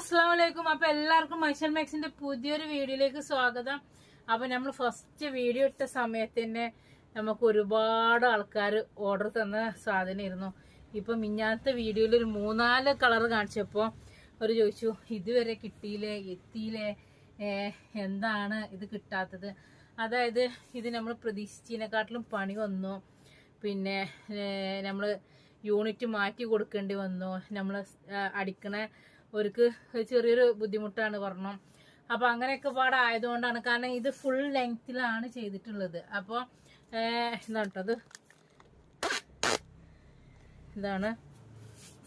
അസ്സലാമു അലൈക്കും. അപ്പൊ എല്ലാവർക്കും മൈഷൽ മാക്സിന്റെ പുതിയൊരു വീഡിയോയിലേക്ക് സ്വാഗതം. അപ്പൊ നമ്മൾ ഫസ്റ്റ് വീഡിയോ ഇട്ട സമയത്ത് തന്നെ നമുക്ക് ഒരുപാട് ആൾക്കാർ ഓർഡർ തന്ന സാധനമായിരുന്നു. ഇപ്പൊ മിഞ്ഞാത്ത വീഡിയോയിൽ ഒരു 3-4 കളർ കാണിച്ചപ്പോ ഒരു ചോദിച്ചു, ഇതുവരെ കിട്ടിയില്ലേ, എത്തിയില്ലേ, എന്താണ് ഇത് കിട്ടാത്തത്? അതായത് ഇത് നമ്മൾ പ്രതീക്ഷിച്ചതിനെക്കാട്ടിലും പണി വന്നു. പിന്നെ നമ്മൾ യൂണിറ്റ് മാറ്റി കൊടുക്കേണ്ടി വന്നു. നമ്മൾ അടിക്കണ അവർക്ക് ചെറിയൊരു ബുദ്ധിമുട്ടാണ് പറഞ്ഞു. അപ്പൊ അങ്ങനെയൊക്കെ പാടായതുകൊണ്ടാണ്. കാരണം ഇത് ഫുൾ ലെങ്തിലാണ് ചെയ്തിട്ടുള്ളത്. അപ്പോൾ എന്താണ് കേട്ടോ, ഇതാണ്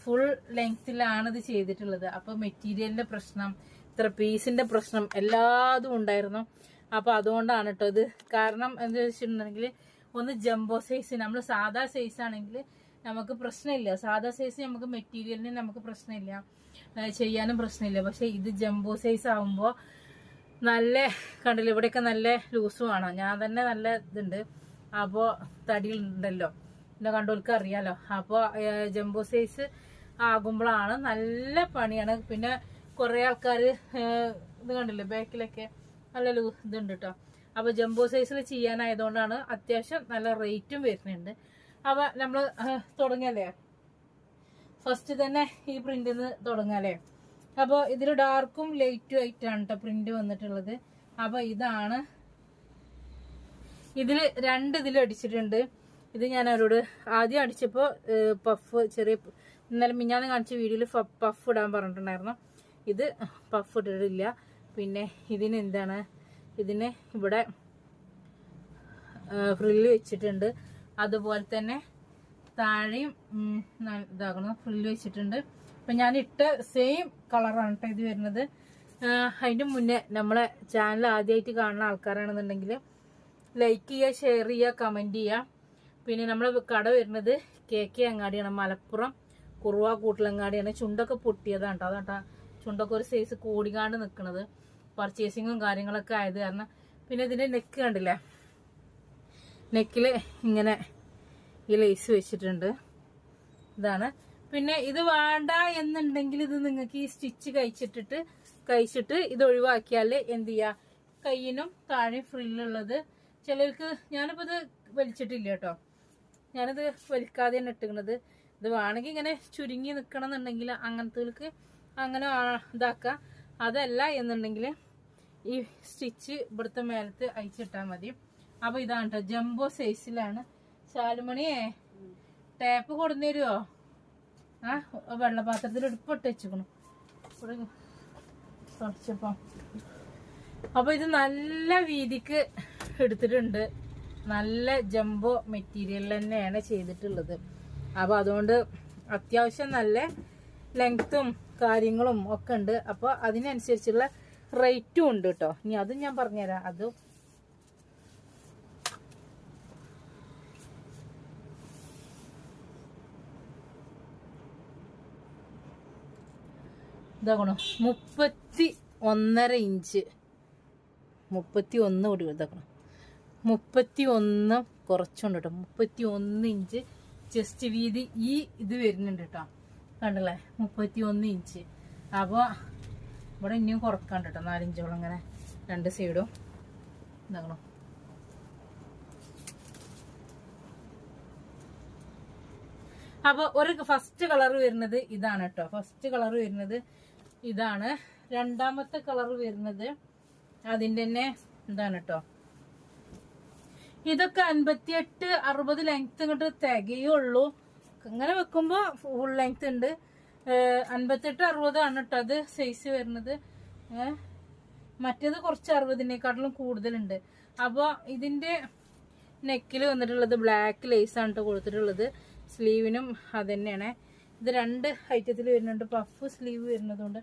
ഫുൾ ലെങ്തിലാണ് ഇത് ചെയ്തിട്ടുള്ളത്. അപ്പൊ മെറ്റീരിയലിന്റെ പ്രശ്നം, ഇത്ര പീസിന്റെ പ്രശ്നം എല്ലാതും ഉണ്ടായിരുന്നു. അപ്പൊ അതുകൊണ്ടാണ് കേട്ടോ ഇത്. കാരണം എന്താ വെച്ചിട്ടുണ്ടെങ്കിൽ, ഒന്ന് ജംബോ സൈസ്, നമ്മൾ സാധാ സൈസ് ആണെങ്കിൽ നമുക്ക് പ്രശ്നമില്ല. സാധാ സൈസ് നമുക്ക് മെറ്റീരിയലിന് നമുക്ക് പ്രശ്നമില്ല, ചെയ്യാനും പ്രശ്നമില്ല. പക്ഷെ ഇത് ജംബോ സൈസ് ആകുമ്പോൾ നല്ല, കണ്ടില്ല ഇവിടെയൊക്കെ നല്ല ലൂസും ആണ്. ഞാൻ തന്നെ നല്ല ഇതുണ്ട്. അപ്പോൾ തടിയുണ്ടല്ലോ, എന്നെ കണ്ടവർക്ക് അറിയാലോ. അപ്പോൾ ജംബോ സൈസ് ആകുമ്പോഴാണ് നല്ല പണിയാണ്. പിന്നെ കുറെ ആൾക്കാർ ഇത് കണ്ടില്ലേ, ബാക്കിലൊക്കെ നല്ല ഇതുണ്ട് കേട്ടോ. അപ്പൊ ജംബോ സൈസിൽ ചെയ്യാനായതുകൊണ്ടാണ് അത്യാവശ്യം നല്ല റേറ്റും വരുന്നുണ്ട്. അപ്പൊ നമ്മൾ തുടങ്ങല്ലേ, ഫസ്റ്റ് തന്നെ ഈ പ്രിന്റിൽ നിന്ന് തുടങ്ങാല്ലേ. അപ്പോൾ ഇതിൽ ഡാർക്കും ലൈറ്റും ആയിട്ടാണ് കേട്ടോ പ്രിന്റ് വന്നിട്ടുള്ളത്. അപ്പൊ ഇതാണ്, ഇതിൽ 2 ഇതിൽ അടിച്ചിട്ടുണ്ട്. ഇത് ഞാൻ അവരോട് ആദ്യം അടിച്ചപ്പോൾ പഫ്, ചെറിയ ഇന്നലെ മിഞ്ഞാന്ന് കാണിച്ച വീഡിയോയിൽ പഫ് ഇടാൻ പറഞ്ഞിട്ടുണ്ടായിരുന്നു. ഇത് പഫ് ഇട്ടിട്ടില്ല. പിന്നെ ഇതിന് എന്താണ്, ഇതിന് ഇവിടെ ഫ്രില്ല് വെച്ചിട്ടുണ്ട്. അതുപോലെ തന്നെ താഴെയും ഇതാകണം, ഫ്രില്ല് വെച്ചിട്ടുണ്ട്. അപ്പൊ ഞാൻ ഇട്ട സെയിം കളറാണ് കേട്ടോ ഇത് വരുന്നത്. അതിന്റെ മുന്നേ നമ്മളെ ചാനൽ ആദ്യമായിട്ട് കാണുന്ന ആൾക്കാരാണെന്നുണ്ടെങ്കിൽ ലൈക്ക് ചെയ്യുക, ഷെയർ ചെയ്യുക, കമന്റ് ചെയ്യുക. പിന്നെ നമ്മളെ കട വരുന്നത് KK അങ്ങാടിയാണ്, മലപ്പുറം കുറുവ കൂട്ടിലങ്ങാടിയാണ്. ചുണ്ടൊക്കെ പൊട്ടിയതാണ് കേട്ടോ, അതാട്ടാ ചുണ്ടൊക്കെ ഒരു സൈസ് കൂടികാണ്ട് നിൽക്കുന്നത്, പർച്ചേസിങ്ങും കാര്യങ്ങളൊക്കെ ആയത് കാരണം. പിന്നെ ഇതിന്റെ നെക്ക് കണ്ടില്ലേ, നെക്കില് ഇങ്ങനെ ഈ ലേസ് വെച്ചിട്ടുണ്ട്. ഇതാണ്. പിന്നെ ഇത് വേണ്ട എന്നുണ്ടെങ്കിൽ ഇത് നിങ്ങൾക്ക് ഈ സ്റ്റിച്ച് കഴിച്ചിട്ട് ഇത് ഒഴിവാക്കിയാൽ എന്ത് ചെയ്യാ, കയ്യിനും താഴെ ഫ്രില്ലുള്ളത് ചിലർക്ക്, ഞാനിപ്പോ ഇത് വലിച്ചിട്ടില്ല കേട്ടോ, ഞാനിത് വലിക്കാതെ തന്നെ ഇട്ടിക്കണത്. ഇത് വേണമെങ്കിൽ ഇങ്ങനെ ചുരുങ്ങി നിൽക്കണം എന്നുണ്ടെങ്കിൽ അങ്ങനത്തേക്ക് അങ്ങനെ ഇതാക്കാം. അതല്ല എന്നുണ്ടെങ്കിൽ ഈ സ്റ്റിച്ച് ഇവിടുത്തെ മേലത്ത് അയച്ചിട്ടാൽ മതി. അപ്പൊ ഇതാണ് കേട്ടോ, ജംബോ സൈസിലാണ്. ശാലുമണിയെ ടാപ്പ് കൊടുന്നു തരുമോ? വെള്ളപാത്രത്തിൽ ഇട്ട് വെച്ചിക്കണു തുടച്ചപ്പോ. അപ്പൊ ഇത് നല്ല വീതിക്ക് എടുത്തിട്ടുണ്ട്. നല്ല ജംബോ മെറ്റീരിയൽ തന്നെയാണ് ചെയ്തിട്ടുള്ളത്. അപ്പൊ അതുകൊണ്ട് അത്യാവശ്യം നല്ല ലെങ്ത്തും കാര്യങ്ങളും ഒക്കെ ഉണ്ട്. അപ്പൊ അതിനനുസരിച്ചുള്ള റേറ്റും ഉണ്ട് കേട്ടോ. ഇനി അതും ഞാൻ പറഞ്ഞുതരാം. അതും ഇതാക്കണോ, 31.5 ഇഞ്ച്, 31 കൂടി ഇതാക്കണം, 31 കുറച്ചുണ്ട് കേട്ടോ, 31 ഇഞ്ച് ചെസ്റ്റ് വീതി ഈ ഇത് വരുന്നുണ്ട് കേട്ടോ, കണ്ടല്ലേ 31 ഇഞ്ച്. അപ്പോൾ ഇവിടെ ഇനിയും കുറക്കാണ്ട് കേട്ടോ, 4 ഇഞ്ചോളം ഇങ്ങനെ 2 സൈഡും ഇതാക്കണം. അപ്പൊ ഒരു ഫസ്റ്റ് കളർ വരുന്നത് ഇതാണ് കേട്ടോ, ഫസ്റ്റ് കളർ വരുന്നത് ഇതാണ്. രണ്ടാമത്തെ കളർ വരുന്നത് അതിന്റെ തന്നെ എന്താണ് കേട്ടോ, ഇതൊക്കെ 58-60 ലെങ്ത് ഇങ്ങോട്ട് തികയുള്ളൂ. ഇങ്ങനെ വെക്കുമ്പോ ഫുൾ ലെങ്ത് ഉണ്ട്. 58-60 ആണ് കേട്ടോ അത് സൈസ് വരുന്നത്. മറ്റേത് കുറച്ച് 60-നേക്കാട്ടിലും കൂടുതലുണ്ട്. അപ്പോൾ ഇതിന്റെ നെക്കിൽ വന്നിട്ടുള്ളത് ബ്ലാക്ക് ലേസ് ആണ് കേട്ടോ കൊടുത്തിട്ടുള്ളത്. സ്ലീവിനും അത് തന്നെയാണ്. ഇത് 2 ഐറ്റത്തിൽ വരുന്നുണ്ട്. പഫ് സ്ലീവ് വരുന്നതുകൊണ്ട്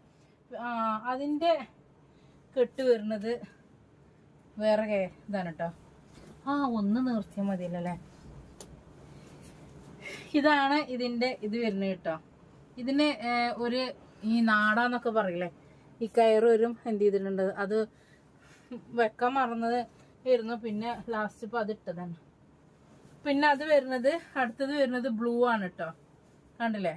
അതിന്റെ കെട്ട് വരുന്നത് വേറെ ഇതാണ് കേട്ടോ. ഒന്ന് നിർത്തിയാൽ മതിയല്ലേ. ഇതാണ് ഇതിന്റെ ഇത് വരുന്നത് കേട്ടോ. ഇതിന് ഒരു ഈ നാടാന്നൊക്കെ പറയില്ലേ, ഈ കയറ് വരും എന്ത് ചെയ്തിട്ടുണ്ട്, അത് വെക്കാൻ മറന്നത് വരുന്നു. പിന്നെ ലാസ്റ്റ് ഇപ്പൊ അത് ഇട്ടതാണ്. പിന്നെ അത് വരുന്നത്, അടുത്തത് വരുന്നത് ബ്ലൂ ആണ് കേട്ടോ, കണ്ടില്ലേ.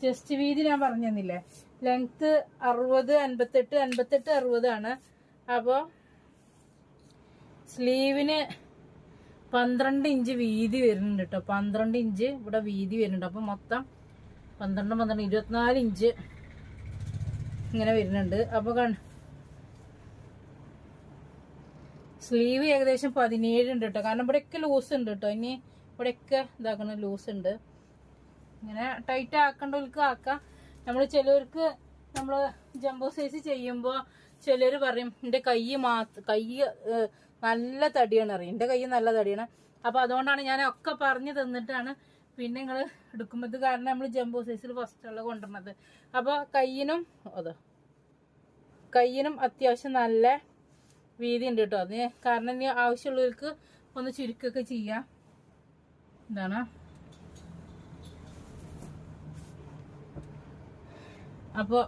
ചെസ്റ്റ് വീതി ഞാൻ പറഞ്ഞു തന്നില്ലേ, ലെങ്ത് 60, 58, 60 ആണ്. അപ്പോൾ സ്ലീവിന് 12 ഇഞ്ച് വീതി വരുന്നുണ്ട് കേട്ടോ. 12 ഇഞ്ച് ഇവിടെ വീതി വരുന്നുണ്ട്. അപ്പം മൊത്തം 12, 24 ഇഞ്ച് ഇങ്ങനെ വരുന്നുണ്ട്. അപ്പോൾ സ്ലീവ് ഏകദേശം 17 ഉണ്ട് കേട്ടോ. കാരണം ഇവിടെയൊക്കെ ലൂസ് ഉണ്ട് കേട്ടോ. ഇനി ഇവിടെയൊക്കെ ഇതാക്കണം, ലൂസ് ഉണ്ട്. ഇങ്ങനെ ടൈറ്റ് ആക്കേണ്ടവർക്ക് ആക്കാം. നമ്മൾ ചിലവർക്ക് നമ്മൾ ജംബോ സൈസ് ചെയ്യുമ്പോൾ ചിലർ പറയും എൻ്റെ കൈ നല്ല തടിയാണ് അറിയും, എൻ്റെ കൈ നല്ല തടിയാണ്. അപ്പോൾ അതുകൊണ്ടാണ് ഞാൻ ഒക്കെ പറഞ്ഞു തന്നിട്ടാണ് പിന്നെ നിങ്ങൾ എടുക്കുമ്പോൾ. കാരണം നമ്മൾ ജംബോ സൈസിൽ ഫസ്റ്റുള്ള കൊണ്ടുവരണത്. അപ്പോൾ കയ്യിനും അത്യാവശ്യം നല്ല വീതി ഉണ്ട് കേട്ടോ. അതിന് കാരണം ഇനി ആവശ്യമുള്ളവർക്ക് ഒന്ന് ചുരുക്കൊക്കെ ചെയ്യാം. ഇതാണ്. അപ്പോൾ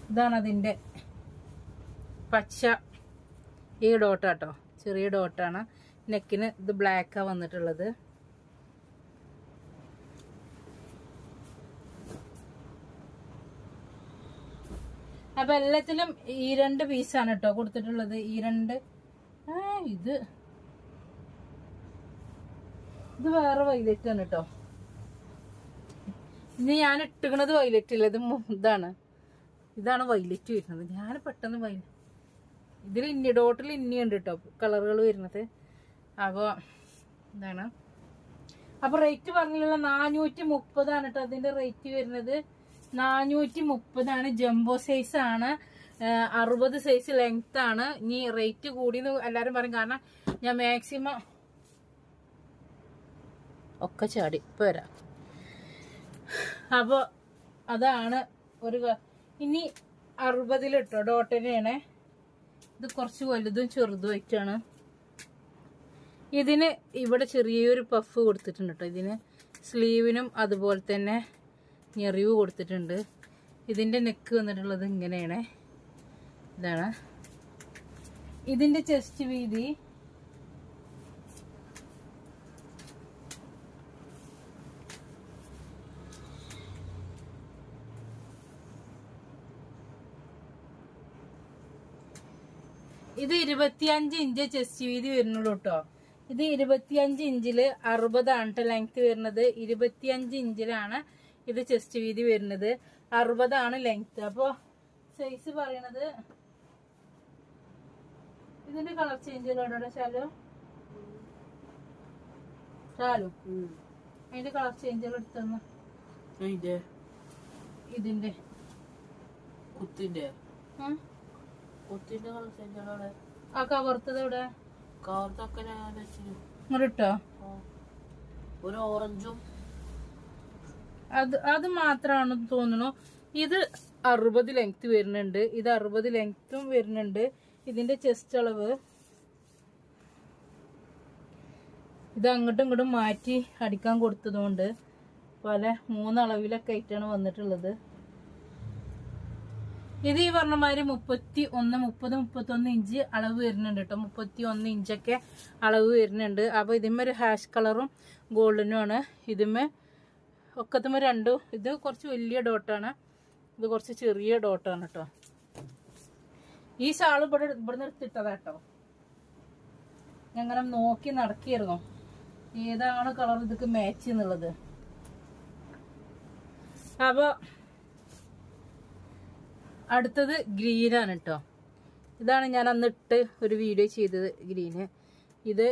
ഇതാണ് അതിൻ്റെ പച്ച ഈ ഡോട്ടാട്ടോ, ചെറിയ ഡോട്ടാണ്. നെക്കിന് ഇത് ബ്ലാക്കാണ് വന്നിട്ടുള്ളത്. അപ്പൊ എല്ലാത്തിലും ഈ 2 പീസാണ് കേട്ടോ കൊടുത്തിട്ടുള്ളത്. ഈ 2 ഇത് വേറെ വൈലറ്റ് ആണ് കേട്ടോ. ഇനി ഞാൻ ഇട്ടുകണത് വൈലറ്റ് ഇല്ല, ഇതാണ് വൈലറ്റ് വരുന്നത്. ഞാൻ പെട്ടെന്ന് ഇതിൽ ഡോട്ടിൽ ഇന്നിയുണ്ട് കേട്ടോ കളറുകൾ വരുന്നത്. അപ്പോൾ ഇതാണ്. അപ്പൊ റേറ്റ് പറഞ്ഞില്ല 430 ആണ് കേട്ടോ അതിന്റെ റേറ്റ് വരുന്നത്. 430 ജംബോ സൈസ് ആണ്. 60 സൈസ് ലെങ്ത് ആണ്. ഇനി റേറ്റ് കൂടിയെന്ന് എല്ലാരും പറയും. കാരണം ഞാൻ മാക്സിമം ഒക്കെ ചാടി ഇപ്പൊ വരാം. അപ്പൊ അതാണ് ഇനി 60 ഇട്ടോ ഡോട്ടനെയാണ്. ഇത് കുറച്ച് വലുതും ചെറുതുമായിട്ടാണ്. ഇതിന് ഇവിടെ ചെറിയൊരു പഫ് കൊടുത്തിട്ടുണ്ട് കേട്ടോ. ഇതിന് സ്ലീവിനും അതുപോലെ തന്നെ ഞെറിവ് കൊടുത്തിട്ടുണ്ട്. ഇതിന്റെ നെക്ക് വന്നിട്ടുള്ളത് ഇങ്ങനെയാണ്. ഇതാണ് ഇതിന്റെ ചെസ്റ്റ് വീതി. ഇത് 25 ഇഞ്ച് ചെസ്റ്റ് വീതി വരുന്നുള്ളൂ കേട്ടോ. ഇത് 25 ഇഞ്ചില് 60 ആണ് ലെങ്ത് വരുന്നത്. 25 ഇഞ്ചിലാണ് ഇത് ചെസ്റ്റ് വീതി വരുന്നത്. 60 ആണ് ലെങ്ത്. അപ്പൊ സൈസ് പറയണത് ഇതിന്റെ കളർ ചേഞ്ചുകളോടെ ശാലു അതിന്റെ കളർ ചേഞ്ചുകൾ എടുത്തു. ഇതിന്റെ ആ കവർത്തത് ഇവിടെ ഇങ്ങോട്ടോ. ഒരു ഓറഞ്ചും അത് മാത്രമാണ് തോന്നുന്നു. ഇത് 60 ലെങ്ത് വരുന്നുണ്ട്. ഇത് 60 ലെങ്ത്തും വരുന്നുണ്ട്. ഇതിന്റെ ചെസ്റ്റ് അളവ് ഇത് അങ്ങോട്ടും ഇങ്ങോട്ടും മാറ്റി അടിക്കാൻ കൊടുത്തതുകൊണ്ട് പല 3 അളവിലൊക്കെ ആയിട്ടാണ് വന്നിട്ടുള്ളത്. ഇത് ഈ പറഞ്ഞ മാതിരി 31, 30, 31 ഇഞ്ച് അളവ് വരുന്നുണ്ട് കേട്ടോ. 31 ഇഞ്ചൊക്കെ അളവ് വരുന്നുണ്ട്. അപ്പൊ ഇതിന്മേ ഒരു ഹാഷ് കളറും ഗോൾഡനും ആണ്. ഇതിന്മേ ഒക്കത്തുമ്പോ രണ്ടും. ഇത് കുറച്ച് വലിയ ഡോട്ടാണ്, ഇത് കുറച്ച് ചെറിയ ഡോട്ടാണ് കേട്ടോ. ഈ ഷാള് ഇവിടുന്ന് എടുത്തിട്ടതാ കേട്ടോ. ഞങ്ങനെ നോക്കി നടക്കിയിരുന്നു ഏതാണ് കളർ ഇതൊക്കെ മാച്ച് എന്നുള്ളത്. അപ്പൊ അടുത്തത് ഗ്രീനാണ് കേട്ടോ. ഇതാണ് ഞാൻ അന്നിട്ട് ഒരു വീഡിയോ ചെയ്തത്, ഗ്രീന്. ഇത്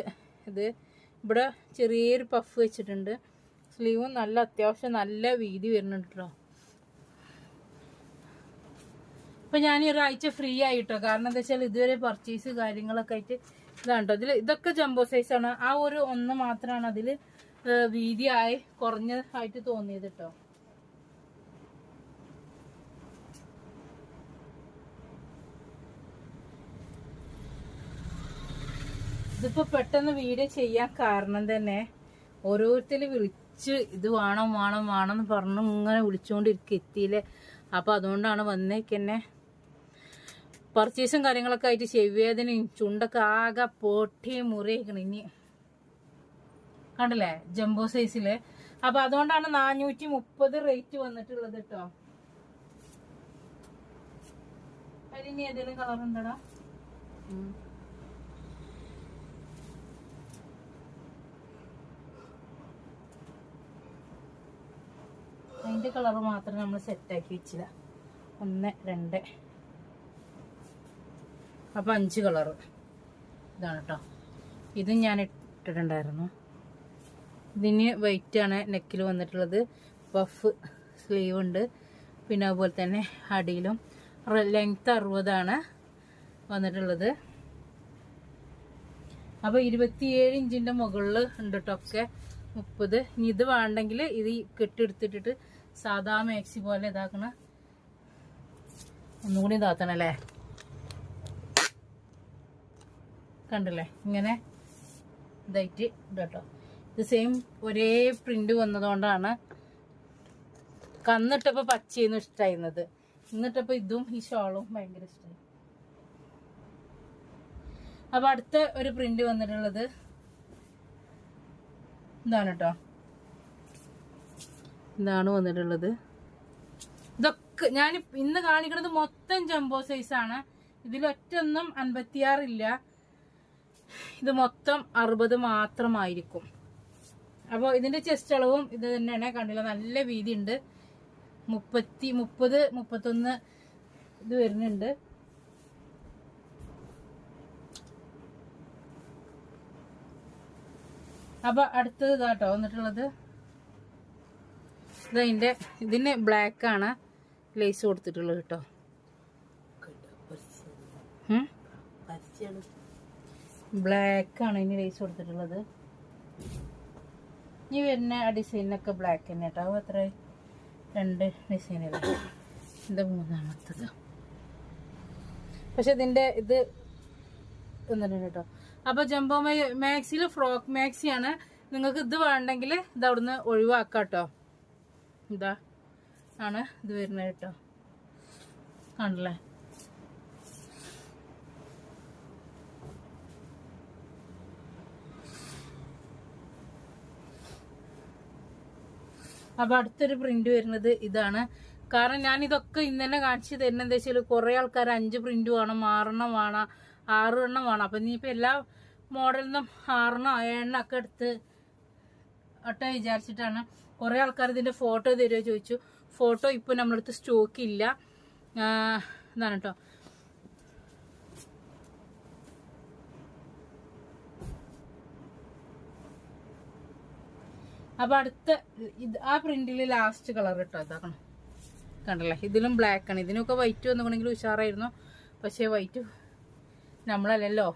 ഇവിടെ ചെറിയൊരു പഫ് വെച്ചിട്ടുണ്ട്. സ്ലീവും നല്ല അത്യാവശ്യം നല്ല വീതി വരുന്നുണ്ട് കേട്ടോ. ഇപ്പം ഞാൻ ഈ ഒരാഴ്ച ഫ്രീ ആയിട്ടോ. കാരണം എന്താ വെച്ചാൽ ഇതുവരെ പർച്ചേസ് കാര്യങ്ങളൊക്കെ ആയിട്ട് ഇതാണ് കേട്ടോ. ഇതൊക്കെ ജംബോ സൈസാണ്. ആ ഒരു ഒന്ന് മാത്രമാണ് അതിൽ വീതിയായി കുറഞ്ഞതായിട്ട് തോന്നിയത് കേട്ടോ. ഇതിപ്പോ പെട്ടെന്ന് വീഡിയോ ചെയ്യാൻ കാരണം തന്നെ ഓരോരുത്തർ വിളിച്ച് ഇത് വേണം വേണം വേണം എന്ന് പറഞ്ഞു ഇങ്ങനെ വിളിച്ചുകൊണ്ടിരിക്കുക, എത്തിയില്ലേ. അപ്പൊ അതുകൊണ്ടാണ് വന്നേക്കെന്നെ പർച്ചേസും കാര്യങ്ങളൊക്കെ ആയിട്ട് ചെവിവേദനയും ചുണ്ടൊക്കെ ആകെ പൊട്ടി മുറിയിക്കണം. ഇനി കണ്ടില്ലേ ജംബോ സൈസില്. അപ്പൊ അതുകൊണ്ടാണ് 430 റേറ്റ് വന്നിട്ടുള്ളത് കേട്ടോ. അതിന് ഏതെങ്കിലും കളർ ഉണ്ടടാ? അതിന്റെ കളർ മാത്രം നമ്മൾ സെറ്റാക്കി വെച്ചില്ല. 1 2 അപ്പൊ 5 കളർ ഇതാണ് കേട്ടോ. ഇതും ഞാൻ ഇട്ടിട്ടുണ്ടായിരുന്നു. ഇതിന് വൈറ്റ് ആണ് നെക്കിൽ വന്നിട്ടുള്ളത്. പഫ് സ്ലീവ് ഉണ്ട്. പിന്നെ അതുപോലെ തന്നെ അടിയിലും ലെങ്ത് 60 വന്നിട്ടുള്ളത്. അപ്പൊ 27 ഇഞ്ചിന്റെ മുകളിൽ ഉണ്ട് കേട്ടോ. ഒക്കെ 30. ഇനി ഇത് വേണ്ടെങ്കിൽ ഇത് കെട്ടിയെടുത്തിട്ടിട്ട് സാധാ മാക്സി പോലെ ഇതാക്കണ ഒന്നുകൂടി ഇതാത്തണല്ലേ. കണ്ടില്ലേ ഇങ്ങനെ ഇതായിട്ട് ഇട്ടോ. ഇത് സെയിം ഒരേ പ്രിന്റ് വന്നതുകൊണ്ടാണ് കന്നിട്ടപ്പോ പച്ചയെന്ന് ഇഷ്ടായിരുന്നത്. എന്നിട്ടപ്പോ ഇതും ഈ ഷോളും ഭയങ്കര ഇഷ്ടമായി. അപ്പൊ അടുത്ത ഒരു പ്രിന്റ് വന്നിട്ടുള്ളത് ഇതാണ് കേട്ടോ. ഇതാണ് വന്നിട്ടുള്ളത്. ഇതൊക്കെ ഞാൻ ഇന്ന് കാണിക്കുന്നത് മൊത്തം ജംബോ സൈസാണ്. ഇതിലൊറ്റൊന്നും 56 ഇല്ല. ഇത് മൊത്തം 60 മാത്രമായിരിക്കും. അപ്പോൾ ഇതിന്റെ ചെസ്റ്റ് അളവും ഇത് തന്നെയാണ്. കണ്ടില്ല, നല്ല വീതി ഉണ്ട്. 30 31 ഇത് വരുന്നുണ്ട്. അപ്പൊ അടുത്തത് ഇതാട്ടോ വന്നിട്ടുള്ളത്. ഇതിന് ബ്ലാക്ക് ആണ് ലേസ് കൊടുത്തിട്ടുള്ളത് കേട്ടോ. ബ്ലാക്ക് ആണ് ഇനി ലേസ് കൊടുത്തിട്ടുള്ളത്. ഇനി വരുന്ന ആ ഡിസൈനൊക്കെ ബ്ലാക്ക് തന്നെ കേട്ടോ. അപ്പോൾ എത്ര 2 ഡിസൈനുകൾ. ഇത് 3ാമത്തത്. പക്ഷെ ഇതിന്റെ ഇത് വന്നിട്ടുണ്ട് കേട്ടോ. അപ്പൊ ജംബോ മാക്സിൽ ഫ്രോക്ക് മാക്സിയാണ്. നിങ്ങൾക്ക് ഇത് വേണ്ടെങ്കിൽ ഇത് അവിടുന്ന് ഒഴിവാക്കാം കേട്ടോ. ഇതാ ആണ് ഇത് വരുന്നത് കേട്ടോ. കണ്ടല്ലേ. അപ്പൊ അടുത്തൊരു പ്രിന്റ് വരുന്നത് ഇതാണ്. കാരണം ഞാൻ ഇതൊക്കെ ഇന്ന് തന്നെ കാണിച്ചു തരുന്ന എന്താ വെച്ചാൽ കുറെ ആൾക്കാർ 5 പ്രിന്റ് വേണം, 6 എണ്ണം വേണം, 6 എണ്ണം വേണം. അപ്പൊ ഇനിയിപ്പോ എല്ലാ മോഡലിൽ നിന്നും 6 എണ്ണം 7 എണ്ണം ഒക്കെ എടുത്ത് ഒട്ടെ വിചാരിച്ചിട്ടാണ്. കുറെ ആൾക്കാർ ഇതിന്റെ ഫോട്ടോ തരുമോ ചോദിച്ചു. ഫോട്ടോ ഇപ്പൊ നമ്മളടുത്ത് സ്റ്റോക്ക് ഇല്ല. ഇതാണ് കേട്ടോ. അപ്പൊ അടുത്ത ആ പ്രിന്റില് ലാസ്റ്റ് കളർ കേട്ടോ. ഇതാക്കണം, കണ്ടല്ലേ. ഇതിലും ബ്ലാക്ക് ആണ്. ഇതിനൊക്കെ വൈറ്റ് വന്നുകൊണ്ടെങ്കിലും ഉഷാറായിരുന്നു. പക്ഷെ വൈറ്റ് നമ്മളല്ലല്ലോ,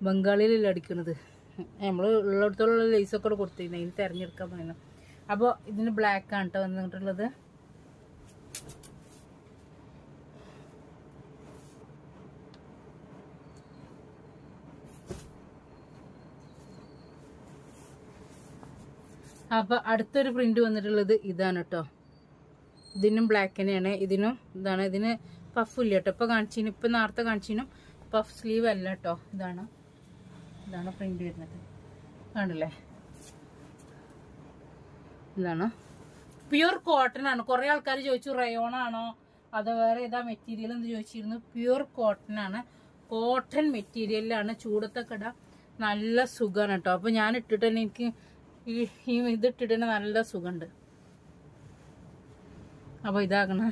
ബംഗാളിലല്ല അടിക്കുന്നത്. നമ്മൾ ഉള്ളിടത്തോളം ലേസൊക്കെ കൊടുത്തിരുന്നു. ഇതിന് തിരഞ്ഞെടുക്കാൻ പറയുന്നു. അപ്പോൾ ഇതിന് ബ്ലാക്ക് ആണ് കേട്ടോ വന്നിട്ടുള്ളത്. അപ്പൊ അടുത്തൊരു പ്രിന്റ് വന്നിട്ടുള്ളത് ഇതാണ് കേട്ടോ. ഇതിനും ബ്ലാക്ക് തന്നെയാണ്. ഇതിനും ഇതാണ്. ഇതിന് പഫ് ഇല്ല കേട്ടോ. ഇപ്പൊ കാണിച്ചിനും ഇപ്പൊ നേരത്തെ കാണിച്ചിനും പഫ് സ്ലീവ് അല്ല കേട്ടോ. ഇതാണ് പ്രിന്റ് വരുന്നത്. കാണില്ലേ, ഇതാണ് പ്യൂർ കോട്ടൺ ആണ്. കുറെ ആൾക്കാർ ചോദിച്ചു റയോൺ ആണോ അതോ വേറെ ഏതാ മെറ്റീരിയൽ എന്ന് ചോദിച്ചിരുന്നു. പ്യൂർ കോട്ടൺ ആണ്. കോട്ടൺ മെറ്റീരിയലിലാണ്. ചൂടത്തൊക്കെ ഇടാൻ നല്ല സുഖമാണ് കേട്ടോ. അപ്പൊ ഞാൻ ഇട്ടിട്ട് തന്നെ എനിക്ക് ഈ ഇതിട്ടിട്ട് തന്നെ നല്ല സുഖമുണ്ട്. അപ്പൊ ഇതാകണ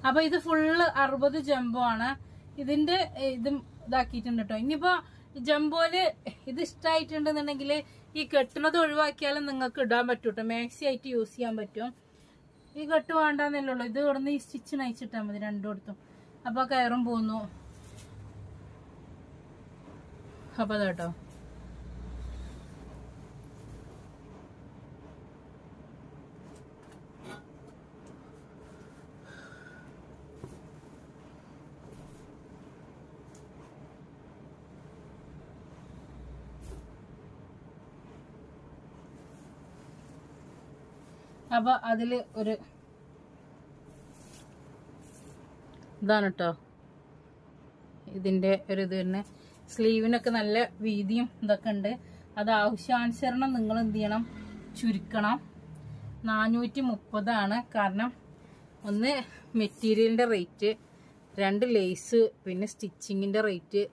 അപ്പൊ ഇത് ഫുള്ള് 60 ജംബോ ആണ്. ഇതിന്റെ ഇതും ഇതാക്കിയിട്ടുണ്ട് കേട്ടോ. ഇനിയിപ്പോ ജംബോയില് ഇത് ഇഷ്ടമായിട്ടുണ്ടെന്നുണ്ടെങ്കിൽ ഈ കെട്ടുന്നത് ഒഴിവാക്കിയാലും നിങ്ങൾക്ക് ഇടാൻ പറ്റും കേട്ടോ. മാക്സി ആയിട്ട് യൂസ് ചെയ്യാൻ പറ്റും. ഈ കെട്ട് വേണ്ടെന്നല്ലേ ഉള്ളൂ. ഇത് ഇവിടുന്ന് ഈ സ്റ്റിച്ച് നയിച്ചിട്ടാൽ മതി രണ്ടിടത്തും. അപ്പൊ കയറും പോന്നു. അപ്പൊ അതാട്ടോ. അപ്പോൾ അതിൽ ഒരു ഇതാണ് കേട്ടോ ഇതിൻ്റെ ഒരു ഇത് തന്നെ. സ്ലീവിനൊക്കെ നല്ല വീതിയും ഇതൊക്കെ ഉണ്ട്. അത് ആവശ്യാനുസരണം നിങ്ങൾ എന്ത് ചെയ്യണം, ചുരുക്കണം. 430 കാരണം ഒന്ന് മെറ്റീരിയലിൻ്റെ റേറ്റ്, 2 ലേസ്, പിന്നെ സ്റ്റിച്ചിങ്ങിൻ്റെ റേറ്റ്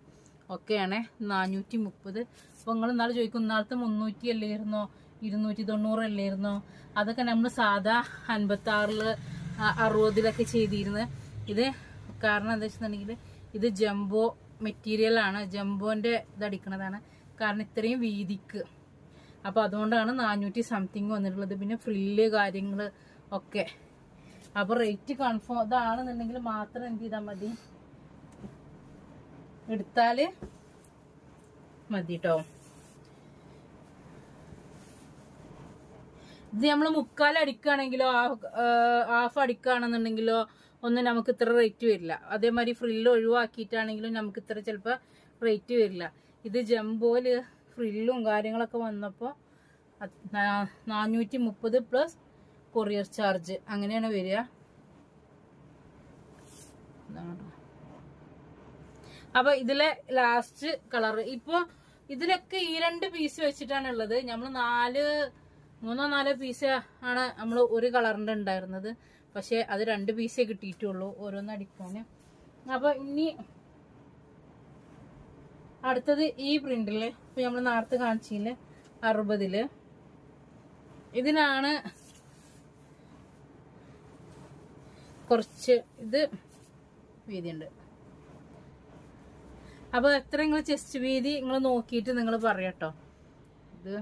ഒക്കെയാണ് 430. അപ്പോൾ നിങ്ങൾ ഇന്നാൾ ചോദിക്കും ഇന്നാളത്തെ 300 അല്ലായിരുന്നോ 290 അല്ലായിരുന്നോ? അതൊക്കെ നമ്മൾ സാധാ 56 60 ചെയ്തിരുന്നത്. ഇത് കാരണം എന്താ വെച്ചിട്ടുണ്ടെങ്കിൽ ഇത് ജംബോ മെറ്റീരിയലാണ്, ജംബോൻ്റെ ഇതടിക്കണതാണ്. കാരണം ഇത്രയും വീതിക്ക്. അപ്പോൾ അതുകൊണ്ടാണ് 400 സംതിങ് വന്നിട്ടുള്ളത്. പിന്നെ ഫ്രില്ല് കാര്യങ്ങൾ ഒക്കെ. അപ്പോൾ റേറ്റ് കൺഫേം ഇതാണെന്നുണ്ടെങ്കിൽ മാത്രം എന്ത് ചെയ്താൽ മതി, എടുത്താൽ മതി കേട്ടോ. ഇത് നമ്മൾ 3/4 അടിക്കുകയാണെങ്കിലോ ഹാഫ് അടിക്കുകയാണെന്നുണ്ടെങ്കിലോ ഒന്നും നമുക്ക് ഇത്ര റേറ്റ് വരില്ല. അതേമാതിരി ഫ്രില്ല് ഒഴിവാക്കിയിട്ടാണെങ്കിലും നമുക്ക് ഇത്ര ചിലപ്പോൾ റേറ്റ് വരില്ല. ഇത് ജംബോയില് ഫ്രില്ലും കാര്യങ്ങളൊക്കെ വന്നപ്പോൾ 430 പ്ലസ് കൊറിയർ ചാർജ് അങ്ങനെയാണ് വരിക. അപ്പോൾ ഇതിലെ ലാസ്റ്റ് കളർ ഇപ്പോൾ ഇതിലൊക്കെ ഈ 2 പീസ് വെച്ചിട്ടാണ് ഉള്ളത്. നമ്മൾ 3 or 4 പീസ് ആണ് നമ്മൾ ഒരു കളറിൻ്റെ ഉണ്ടായിരുന്നത്. പക്ഷേ അത് 2 പീസേ കിട്ടിയിട്ടുള്ളൂ ഓരോന്ന് അടിക്കാൻ. അപ്പോൾ ഇനി അടുത്തത് ഈ പ്രിന്റിൽ ഇപ്പം നമ്മൾ നേരത്തെ കാണിച്ചില്ലേ 60 ഇതിനാണ് കുറച്ച് ഇത് വീതിയുണ്ട്. അപ്പോൾ എത്ര നിങ്ങൾ ചെസ്റ്റ് വീതി നിങ്ങൾ നോക്കിയിട്ട് നിങ്ങൾ പറയട്ടോ. ഇത്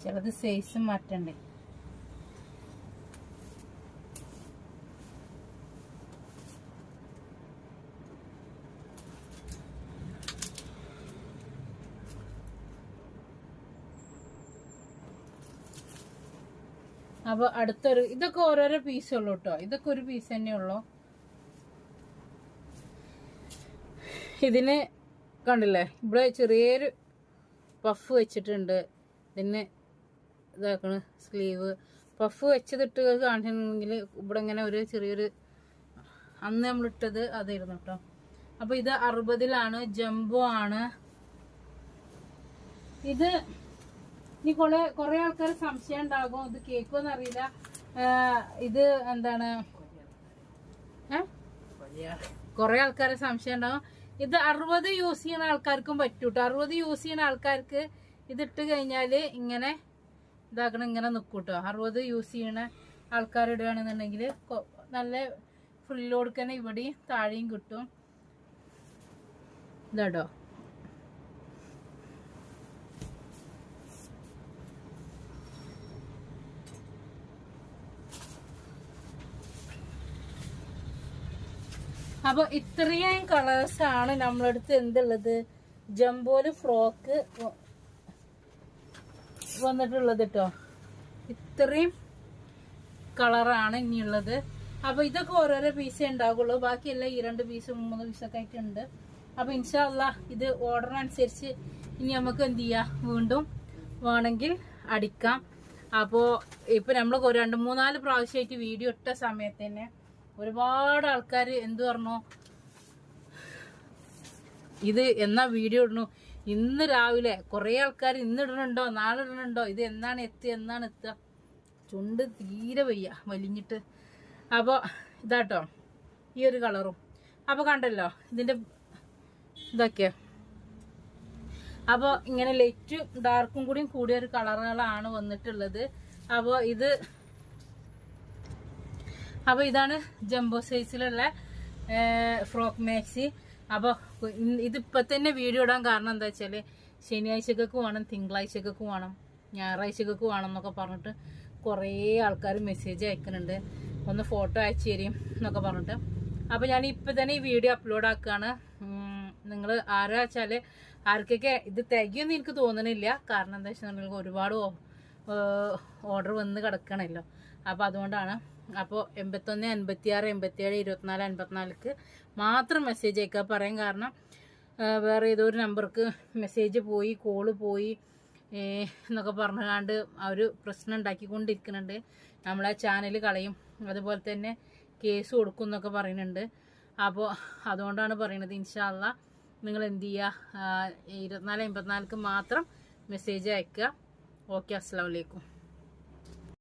ചിലത് സൈസ് മാറ്റണ്ടേ. അപ്പോൾ അടുത്തൊരു ഇതൊക്കെ ഓരോരോ പീസേ ഉള്ളൂ കേട്ടോ. ഇതൊക്കെ ഒരു പീസ് തന്നെ ഉള്ളൂ. ഇതിന് കണ്ടില്ലേ ഇവിടെ ചെറിയൊരു പഫ് വെച്ചിട്ടുണ്ട്. ഇതിന് ഇതാക്കണ സ്ലീവ് പഫ് വെച്ചതിട്ട് കാണിച്ചിട്ടുണ്ടെങ്കിൽ ഇവിടെ ഇങ്ങനെ ഒരു ചെറിയൊരു അന്ന് നമ്മളിട്ടത് അതായിരുന്നു കേട്ടോ. അപ്പോൾ ഇത് 60 ജംബോ ആണ്. ഇത് ഇനി കുറെ ആൾക്കാർ സംശയം ഉണ്ടാകും ഇത് കേൾക്കുമെന്ന് അറിയില്ല. ഇത് എന്താണ് കുറെ ആൾക്കാരെ സംശയം ഉണ്ടാകും. ഇത് 60 യൂസ് ചെയ്യുന്ന ആൾക്കാർക്കും പറ്റൂട്ടോ. 60 യൂസ് ചെയ്യുന്ന ആൾക്കാർക്ക് ഇതിട്ട് കഴിഞ്ഞാൽ ഇങ്ങനെ ഇതാക്കണം, ഇങ്ങനെ നിൽക്കൂട്ടോ. 60 യൂസ് ചെയ്യണ ആൾക്കാർ ഇടുകയാണെന്നുണ്ടെങ്കിൽ നല്ല ഫ്രില്ലോട് തന്നെ ഇവിടെയും താഴെയും കിട്ടും. ഇതാട്ടോ. അപ്പോൾ ഇത്രയും കളേഴ്സാണ് നമ്മളടുത്ത് എന്തുള്ളത് ജംബോല് ഫ്രോക്ക് വന്നിട്ടുള്ളത് കേട്ടോ. ഇത്രയും കളറാണ് ഇനിയുള്ളത്. അപ്പോൾ ഇതൊക്കെ ഓരോരോ പീസേ ഉണ്ടാകുള്ളൂ. ബാക്കിയെല്ലാം ഈ 2 പീസ് 3 പീസൊക്കെ ആയിട്ടുണ്ട്. അപ്പോൾ ഇൻഷാ അല്ലാഹ് ഇത് ഓർഡറിനനുസരിച്ച് ഇനി നമുക്ക് എന്ത് ചെയ്യാം, വീണ്ടും വേണമെങ്കിൽ അടിക്കാം. അപ്പോൾ ഇപ്പം നമ്മൾ 2-3-4 പ്രാവശ്യമായിട്ട് വീഡിയോ ഇട്ട സമയത്ത് തന്നെ ഒരുപാട് ആൾക്കാർ എന്തു പറഞ്ഞു, ഇത് എന്നാ വീഡിയോ ഇടണു, ഇന്ന് രാവിലെ കുറേ ആൾക്കാർ ഇന്ന് ഇടണുണ്ടോ നാളെ ഇടണുണ്ടോ, ഇത് എന്നാണ് എത്തുക, ചുണ്ട് തീരെ വയ്യ വലിഞ്ഞിട്ട്. അപ്പോൾ ഇതാട്ടോ ഈ ഒരു കളറും. അപ്പോൾ കണ്ടല്ലോ ഇതിൻ്റെ ഇതൊക്കെ. അപ്പോൾ ഇങ്ങനെ ലൈറ്റും ഡാർക്കും കൂടിയും കൂടിയ ഒരു കളറുകളാണ് വന്നിട്ടുള്ളത്. അപ്പോൾ ഇതാണ് ജംബോ സൈസിലുള്ള ഫ്രോക്ക് മാക്സി. അപ്പോൾ ഇതിപ്പോൾ തന്നെ വീഡിയോ ഇടാൻ കാരണം എന്താ വെച്ചാൽ ശനിയാഴ്ചക്കൊക്കെ വേണം, തിങ്കളാഴ്ചക്കൊക്കെ വേണം, ഞായറാഴ്ചക്കൊക്കെ വേണം എന്നൊക്കെ പറഞ്ഞിട്ട് കുറേ ആൾക്കാർ മെസ്സേജ് അയക്കുന്നുണ്ട്, ഒന്ന് ഫോട്ടോ അയച്ചു തരും എന്നൊക്കെ പറഞ്ഞിട്ട്. അപ്പോൾ ഞാൻ ഇപ്പം തന്നെ ഈ വീഡിയോ അപ്ലോഡ് ആക്കുകയാണ്. നിങ്ങൾ ആരാ വെച്ചാൽ ആർക്കൊക്കെ ഇത് തികയൊന്നും എനിക്ക് തോന്നണില്ല. കാരണം എന്താ വെച്ചിട്ടുണ്ടെങ്കിൽ ഒരുപാട് ഓർഡർ വന്ന് കിടക്കണമല്ലോ. അപ്പോൾ അതുകൊണ്ടാണ് അപ്പോൾ 81 56 87 24 54 മാത്രം മെസ്സേജ് അയക്കുക. പറയാൻ കാരണം വേറെ ഏതോ ഒരു നമ്പർക്ക് മെസ്സേജ് പോയി, കോള് പോയി എന്നൊക്കെ പറഞ്ഞുകൊണ്ട് അവർ പ്രശ്നം ഉണ്ടാക്കിക്കൊണ്ടിരിക്കുന്നുണ്ട്. നമ്മളെ ചാനൽ കളയും, അതുപോലെ തന്നെ കേസ് കൊടുക്കും എന്നൊക്കെ പറയുന്നുണ്ട്. അപ്പോൾ അതുകൊണ്ടാണ് പറയുന്നത്. ഇൻഷാ അള്ളാ നിങ്ങൾ എന്ത് ചെയ്യുക, 24 54 മാത്രം മെസ്സേജ് അയക്കുക. ഓക്കെ, അസ്സലാമു അലൈക്കും.